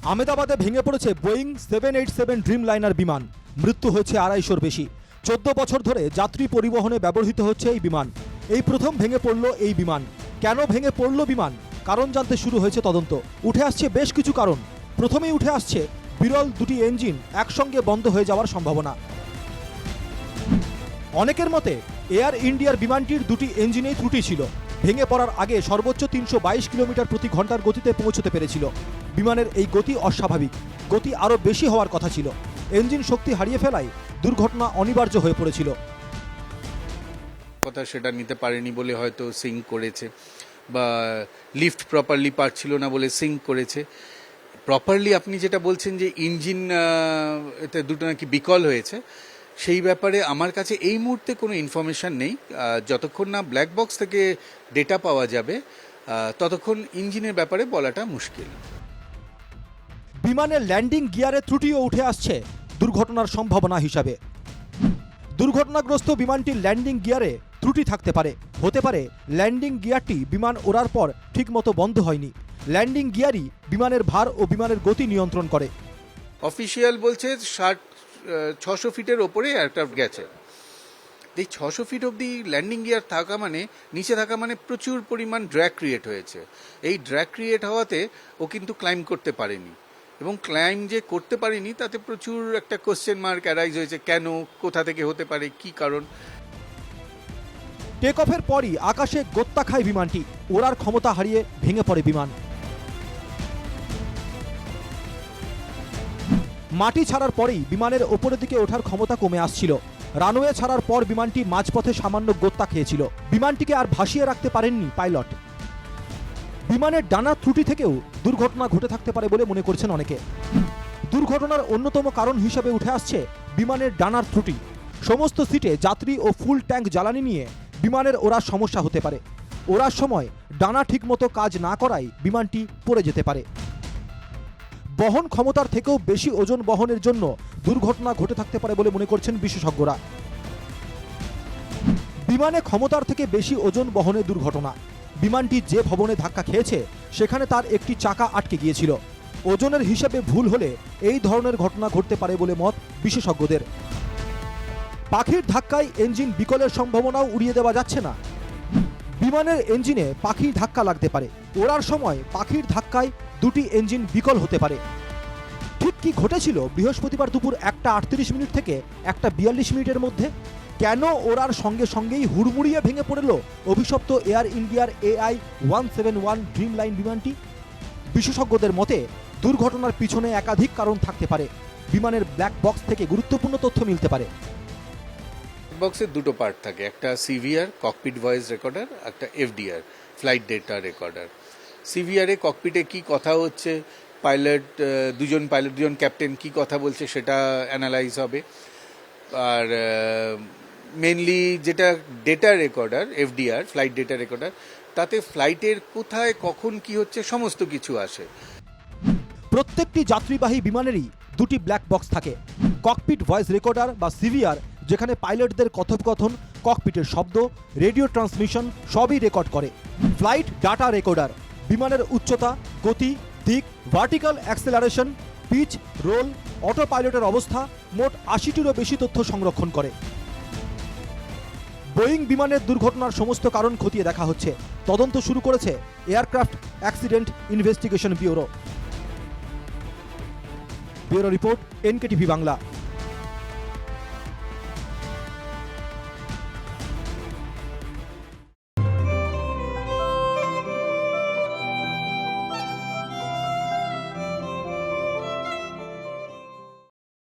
আহমেদাবাদে ভেঙে পড়েছে Boeing 787 Dreamliner বিমান। মৃত্যু হয়েছে 250-র বেশি। 14 বছর ধরে যাত্রী পরিবহনে ব্যবহৃত হচ্ছে এই বিমান। এই প্রথম ভেঙে পড়ল এই বিমান। কেন ভেঙে পড়ল বিমান, কারণ জানতে শুরু হয়েছে তদন্ত। উঠে আসছে বেশ কিছু কারণ। প্রথমেই উঠে আসছে বিরল দুটি ইঞ্জিন একসঙ্গে বন্ধ হয়ে যাওয়ার সম্ভাবনা। অনেকের মতে এয়ার ইন্ডিয়ার বিমানটির দুটি ইঞ্জিনেই ত্রুটি ছিল। ভেঙে পড়ার আগে সর্বোচ্চ 322 কিলোমিটার প্রতি ঘন্টার গতিতে পৌঁছতে পেরেছিল। বিমানের এই গতি অস্বাভাবিক। গতি আরও বেশি হওয়ার কথা ছিল। ইঞ্জিন শক্তি হারিয়ে ফেলায় দুর্ঘটনা অনিবার্য হয়ে পড়েছিল। কথা সেটা নিতে পারেনি বলে হয়তো সিঙ্ক করেছে, বা লিফট প্রপারলি পারছিল না বলে সিঙ্ক করেছে। প্রপারলি আপনি যেটা বলছেন যে ইঞ্জিন এতে দুটো নাকি বিকল হয়েছে, সেই ব্যাপারে আমার কাছে এই মুহূর্তে কোনো ইনফরমেশন নেই। যতক্ষণ না ব্ল্যাক বক্স থেকে ডেটা পাওয়া যাবে ততক্ষণ ইঞ্জিনের ব্যাপারে বলাটা মুশকিল। বিমানের ল্যান্ডিং গিয়ারে ত্রুটিও উঠে আসছে দুর্ঘটনার সম্ভাবনা হিসাবে। দুর্ঘটনাগ্রস্ত বিমানটির ল্যান্ডিং গিয়ারে ত্রুটি থাকতে পারে। হতে পারে ল্যান্ডিং গিয়ারটি বিমান ওড়ার পর ঠিকমতো বন্ধ হয়নি। ল্যান্ডিং গিয়ারই বিমানের ভার ও বিমানের গতি নিয়ন্ত্রণ করে। অফিসিয়াল বলছে 600 ফিটের ওপরে এয়ারক্রাফট গেছে। এই 600 ফিট অবধি ল্যান্ডিং গিয়ার থাকা মানে, নিচে থাকা মানে প্রচুর পরিমাণ ড্র্যাগ ক্রিয়েট হয়েছে। এই ড্র্যাগ ক্রিয়েট হওয়াতে ও কিন্তু ক্লাইম্ব করতে পারেনি, এবং ক্লাইম্ব যে করতে পারেনি তাতে প্রচুর একটা কোশ্চেন মার্ক অ্যারাইজ হয়েছে। কেন, কোথা থেকে হতে পারে, কি কারণ। টেক অফের পরই আকাশে গোত্তা খায় বিমানটি। ওড়ার ক্ষমতা হারিয়ে ভেঙে পড়ে বিমান। মাটি ছাড়ার পরেই বিমানের ওপরের দিকে ওঠার ক্ষমতা কমে আসছিল। রানওয়ে ছাড়ার পর বিমানটি মাঝপথে সামান্য গোত্তা খেয়েছিল। বিমানটিকে আর ভাসিয়ে রাখতে পারেননি পাইলট। বিমানের ডানার ত্রুটি থেকেও দুর্ঘটনা ঘটে থাকতে পারে বলে মনে করছেন অনেকে। দুর্ঘটনার অন্যতম কারণ হিসেবে উঠে আসছে বিমানের ডানার ত্রুটি। সমস্ত সিটে যাত্রী ও ফুল ট্যাঙ্ক জ্বালানি নিয়ে বিমানের ওড়ার সমস্যা হতে পারে। ওড়ার সময় ডানা ঠিকমতো কাজ না করায় বিমানটি পড়ে যেতে পারে। বহন ক্ষমতার থেকেও বেশি ওজন বহনের জন্য দুর্ঘটনা ঘটে থাকতে পারে বলে মনে করছেন বিশেষজ্ঞরা। বিমানে ক্ষমতার থেকে বেশি ওজন বহনে দুর্ঘটনা। বিমানটি যে ভবনে ধাক্কা খেয়েছে সেখানে তার একটি চাকা আটকে গিয়েছিল। ওজনের হিসেবে ভুল হলে এই ধরনের ঘটনা ঘটতে পারে বলে মত বিশেষজ্ঞদের। পাখির ধাক্কায় ইঞ্জিন বিকলের সম্ভাবনাও উড়িয়ে দেওয়া যাচ্ছে না। বিমানের ইঞ্জিনে পাখির ধাক্কা লাগতে পারে। ওড়ার সময় পাখির ধাক্কায় দুটি ইঞ্জিন বিকল হতে পারে। ঠিক কি ঘটেছিল বৃহস্পতিবার দুপুর 1:38 থেকে 1:42 মধ্যে? কেন ওড়ার সঙ্গে সঙ্গেই হুড়মুড়িয়ে ভেঙে পড়ল অভিশপ্ত এয়ার ইন্ডিয়ার AI-171 ড্রিমলাইন বিমানটি? বিশেষজ্ঞদের মতে দুর্ঘটনার পিছনে একাধিক কারণ থাকতে পারে। বিমানের ব্ল্যাক বক্স থেকে গুরুত্বপূর্ণ তথ্য মিলতে পারে। বক্সের দুটো পার্ট থাকে, একটা সিভিআর ককপিট ভয়েস রেকর্ডার, একটা এফডিআর ফ্লাইট ডেটা রেকর্ডার। সিভিআরে ককপিটে কি কথা হচ্ছে, দুজন ক্যাপ্টেন কি কথা বলছে সেটা অ্যানালাইজ হবে। আর মেনলি যেটা data recorder, FDR flight data recorder, তাতে ফ্লাইটের কোথায় কখন কি হচ্ছে সমস্ত কিছু আসে। প্রত্যেকটি যাত্রীবাহী বিমানেরই দুটি ব্ল্যাক বক্স থাকে। ককপিট ভয়েস রেকর্ডার বা সিভিআর, যেখানে পাইলটদের কথোপকথন, ককপিটের শব্দ, রেডিও ট্রান্সমিশন সবই রেকর্ড করে। ফ্লাইট ডাটা রেকর্ডার বিমানের উচ্চতা, গতি, দিক, vertical acceleration, pitch, roll, auto পাইলটের অবস্থা, মোট 80টিরও বেশি তথ্য সংরক্ষণ করে। বোয়িং বিমানের দুর্ঘটনার সমস্ত কারণ খতিয়ে দেখা হচ্ছে। তদন্ত শুরু করেছে aircraft accident investigation bureau. Bureau report, NKTV Bangla.